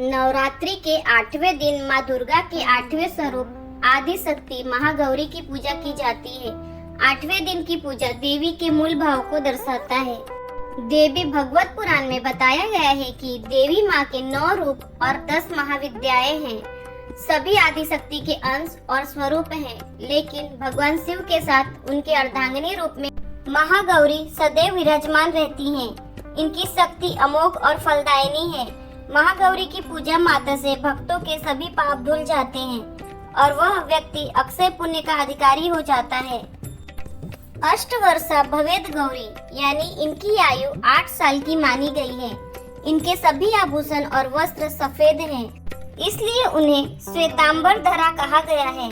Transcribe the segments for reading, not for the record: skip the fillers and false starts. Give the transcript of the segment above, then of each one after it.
नवरात्रि के 8वें दिन माँ दुर्गा के 8वें स्वरूप आदि शक्ति महागौरी की पूजा की जाती है। 8वें दिन की पूजा देवी के मूल भाव को दर्शाता है। देवी भागवत पुराण में बताया गया है कि देवी माँ के 9 रूप और 10 महाविद्याएं हैं। सभी आदि शक्ति के अंश और स्वरूप हैं, लेकिन भगवान शिव के साथ उनके अर्धांगिनी रूप में महागौरी सदैव विराजमान रहती हैं। इनकी शक्ति अमोघ और फलदायिनी है। महागौरी की पूजा माता से भक्तों के सभी पाप धुल जाते हैं और वह व्यक्ति अक्षय पुण्य का अधिकारी हो जाता है। अष्टवर्षा भवेद गौरी यानी इनकी आयु 8 साल की मानी गई है। इनके सभी आभूषण और वस्त्र सफेद हैं, इसलिए उन्हें श्वेतांबर धरा कहा गया है।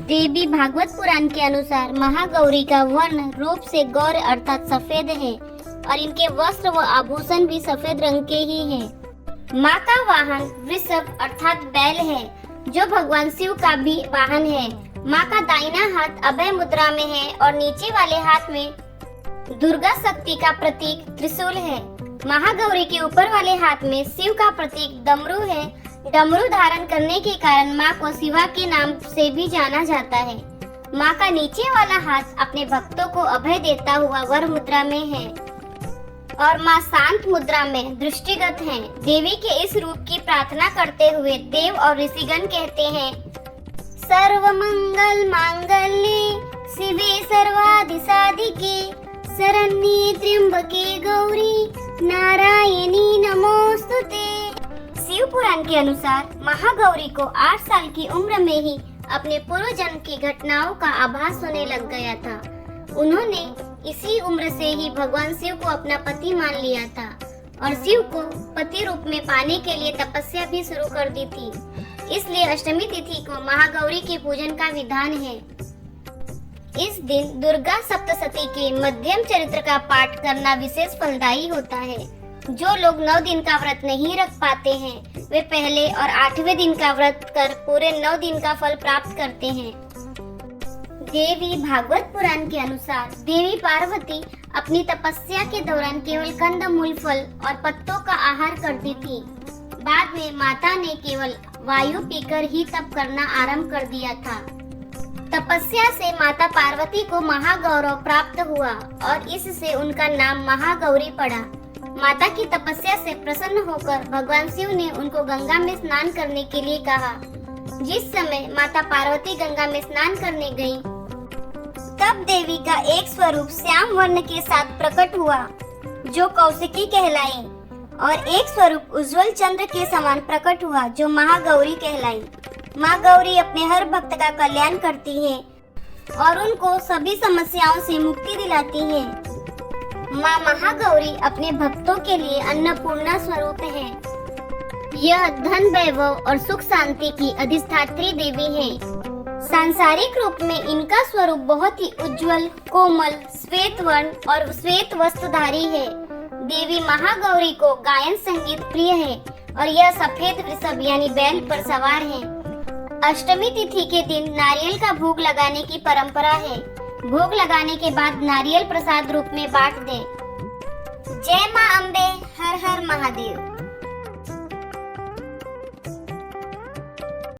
देवी भागवत पुराण के अनुसार महागौरी का वर्ण रूप से गौर अर्थात सफेद है और इनके वस्त्र व आभूषण भी सफेद रंग के ही हैं। माँ का वाहन वृषभ अर्थात बैल है, जो भगवान शिव का भी वाहन है। माँ का दाहिना हाथ अभय मुद्रा में है और नीचे वाले हाथ में दुर्गा शक्ति का प्रतीक त्रिशूल है। महागौरी के ऊपर वाले हाथ में शिव का प्रतीक डमरू है। डमरू धारण करने के कारण माँ को शिवा के नाम से भी जाना जाता है। माँ का नीचे वाला हाथ अपने भक्तों को अभय देता हुआ वर मुद्रा में है और माँ शांत मुद्रा में दृष्टिगत हैं। देवी के इस रूप की प्रार्थना करते हुए देव और ऋषिगण कहते हैं, सर्वमंगल मांगल्ये शिवे सर्वादि साधिके शरण्ये त्र्यंबके गौरी नारायणी नमोस्तुते। शिव पुराण के अनुसार महागौरी को 8 साल की उम्र में ही अपने पूर्व जन्म की घटनाओं का आभास होने लग गया था। उन्होंने इसी उम्र से ही भगवान शिव को अपना पति मान लिया था और शिव को पति रूप में पाने के लिए तपस्या भी शुरू कर दी थी। इसलिए अष्टमी तिथि को महागौरी के पूजन का विधान है। इस दिन दुर्गा सप्तशती के मध्यम चरित्र का पाठ करना विशेष फलदायी होता है। जो लोग 9 दिन का व्रत नहीं रख पाते हैं, वे पहले और 8वें दिन का व्रत कर पूरे 9 दिन का फल प्राप्त करते हैं। देवी भागवत पुराण के अनुसार देवी पार्वती अपनी तपस्या के दौरान केवल कंद मूल फल और पत्तों का आहार करती थी। बाद में माता ने केवल वायु पीकर ही तप करना आरंभ कर दिया था। तपस्या से माता पार्वती को महागौरव प्राप्त हुआ और इससे उनका नाम महागौरी पड़ा। माता की तपस्या से प्रसन्न होकर भगवान शिव ने उनको गंगा में स्नान करने के लिए कहा। जिस समय माता पार्वती गंगा में स्नान करने गई, तब देवी का एक स्वरूप श्याम वर्ण के साथ प्रकट हुआ, जो कौशिकी कहलाई, और एक स्वरूप उज्जवल चंद्र के समान प्रकट हुआ, जो महागौरी कहलाई। माँ गौरी अपने हर भक्त का कल्याण करती है और उनको सभी समस्याओं से मुक्ति दिलाती है। माँ महागौरी अपने भक्तों के लिए अन्नपूर्णा स्वरूप है। यह धन वैभव और सुख शांति की अधिष्ठात्री देवी है। सांसारिक रूप में इनका स्वरूप बहुत ही उज्जवल, कोमल, श्वेत वर्ण और श्वेत वस्त्रधारी है। देवी महागौरी को गायन संगीत प्रिय है और यह सफेद वृषभ यानी बैल पर सवार है। अष्टमी तिथि के दिन नारियल का भोग लगाने की परंपरा है। भोग लगाने के बाद नारियल प्रसाद रूप में बांट दे। जय मां अम्बे, हर हर महादेव।